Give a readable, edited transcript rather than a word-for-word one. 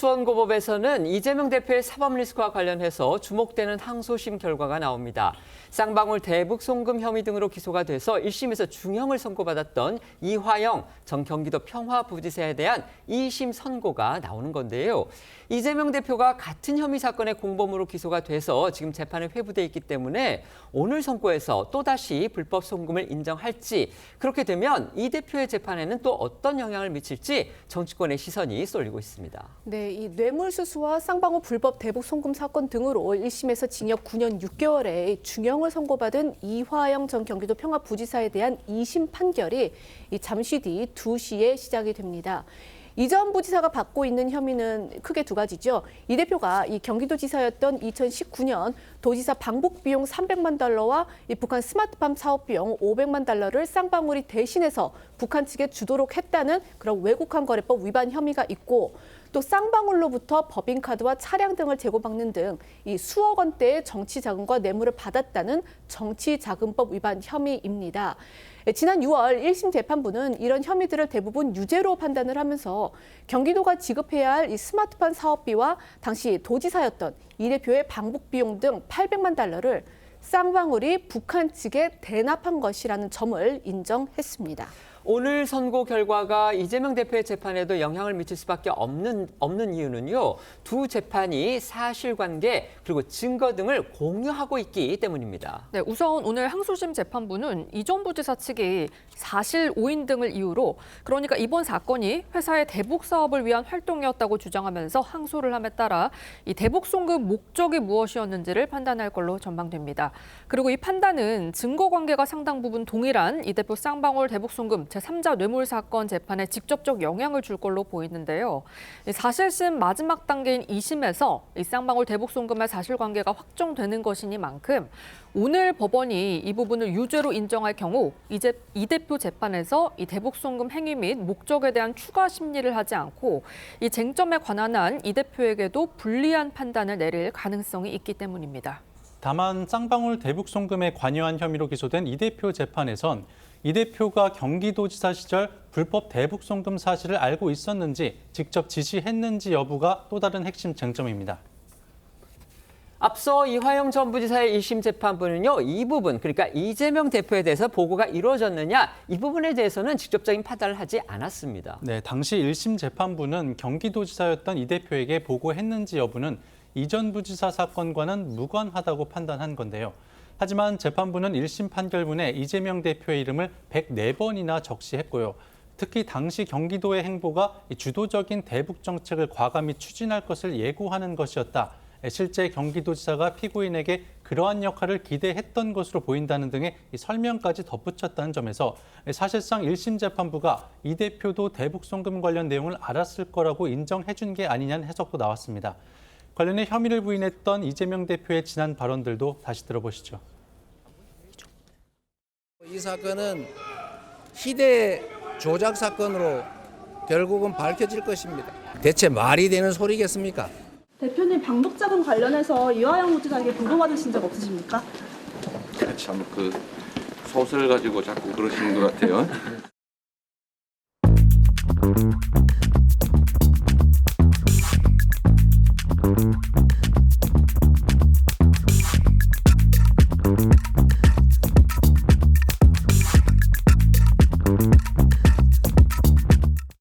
수원고법에서는 이재명 대표의 사법 리스크와 관련해서 주목되는 항소심 결과가 나옵니다. 쌍방울 대북 송금 혐의 등으로 기소가 돼서 1심에서 중형을 선고받았던 이화영 전 경기도 평화부지사에 대한 2심 선고가 나오는 건데요. 이재명 대표가 같은 혐의 사건의 공범으로 기소가 돼서 지금 재판에 회부돼 있기 때문에 오늘 선고에서 또다시 불법 송금을 인정할지, 그렇게 되면 이 대표의 재판에는 또 어떤 영향을 미칠지 정치권의 시선이 쏠리고 있습니다. 네, 이 뇌물수수와 쌍방울 불법 대북 송금 사건 등으로 1심에서 징역 9년 6개월에 중형을 선고받은 이화영 전 경기도 평화부지사에 대한 2심 판결이 잠시 뒤 2시에 시작이 됩니다. 이 전 부지사가 받고 있는 혐의는 크게 두 가지죠. 이 대표가 이 경기도지사였던 2019년 도지사 방북 비용 300만 달러와 이 북한 스마트팜 사업 비용 500만 달러를 쌍방울이 대신해서 북한 측에 주도록 했다는 그런 외국환 거래법 위반 혐의가 있고, 또 쌍방울로부터 법인카드와 차량 등을 제공받는 등 이 수억 원대의 정치자금과 뇌물을 받았다는 정치자금법 위반 혐의입니다. 지난 6월 1심 재판부는 이런 혐의들을 대부분 유죄로 판단을 하면서 경기도가 지급해야 할 이 스마트팜 사업비와 당시 도지사였던 이 대표의 방북 비용 등 800만 달러를 쌍방울이 북한 측에 대납한 것이라는 점을 인정했습니다. 오늘 선고 결과가 이재명 대표의 재판에도 영향을 미칠 수밖에 없는 이유는요. 두 재판이 사실관계 그리고 증거 등을 공유하고 있기 때문입니다. 네, 우선 오늘 항소심 재판부는 이 전 부지사 측이 사실 오인 등을 이유로, 그러니까 이번 사건이 회사의 대북 사업을 위한 활동이었다고 주장하면서 항소를 함에 따라 이 대북 송금 목적이 무엇이었는지를 판단할 걸로 전망됩니다. 그리고 이 판단은 증거 관계가 상당 부분 동일한 이 대표 쌍방울 대북 송금 제3자 뇌물 사건 재판에 직접적 영향을 줄 걸로 보이는데요. 사실심 마지막 단계인 2심에서 이 쌍방울 대북 송금의 사실관계가 확정되는 것이니만큼 오늘 법원이 이 부분을 유죄로 인정할 경우 이 대표 재판에서 이 대북 송금 행위 및 목적에 대한 추가 심리를 하지 않고 이 쟁점에 관한 한 이 대표에게도 불리한 판단을 내릴 가능성이 있기 때문입니다. 다만 쌍방울 대북 송금에 관여한 혐의로 기소된 이 대표 재판에선 이 대표가 경기도지사 시절 불법 대북 송금 사실을 알고 있었는지 직접 지시했는지 여부가 또 다른 핵심 쟁점입니다. 앞서 이화영 전 부지사의 1심 재판부는요. 이 부분, 그러니까 이재명 대표에 대해서 보고가 이루어졌느냐, 이 부분에 대해서는 직접적인 판단을 하지 않았습니다. 네, 당시 1심 재판부는 경기도지사였던 이 대표에게 보고했는지 여부는 이전 부지사 사건과는 무관하다고 판단한 건데요. 하지만 재판부는 1심 판결문에 이재명 대표의 이름을 104번이나 적시했고요. 특히 당시 경기도의 행보가 주도적인 대북 정책을 과감히 추진할 것을 예고하는 것이었다. 실제 경기도지사가 피고인에게 그러한 역할을 기대했던 것으로 보인다는 등의 설명까지 덧붙였다는 점에서 사실상 1심 재판부가 이 대표도 대북 송금 관련 내용을 알았을 거라고 인정해 준 게 아니냐는 해석도 나왔습니다. 관련해 혐의를 부인했던 이재명 대표의 지난 발언들도 다시 들어보시죠. 이 사건은 희대 조작 사건으로 결국은 밝혀질 것입니다. 대체 말이 되는 소리겠습니까? 대표님 방북자금 관련해서 이화영 부지사에게 보고받으신 적 없으십니까? 참 그 소설 가지고 자꾸 그러시는 것 같아요.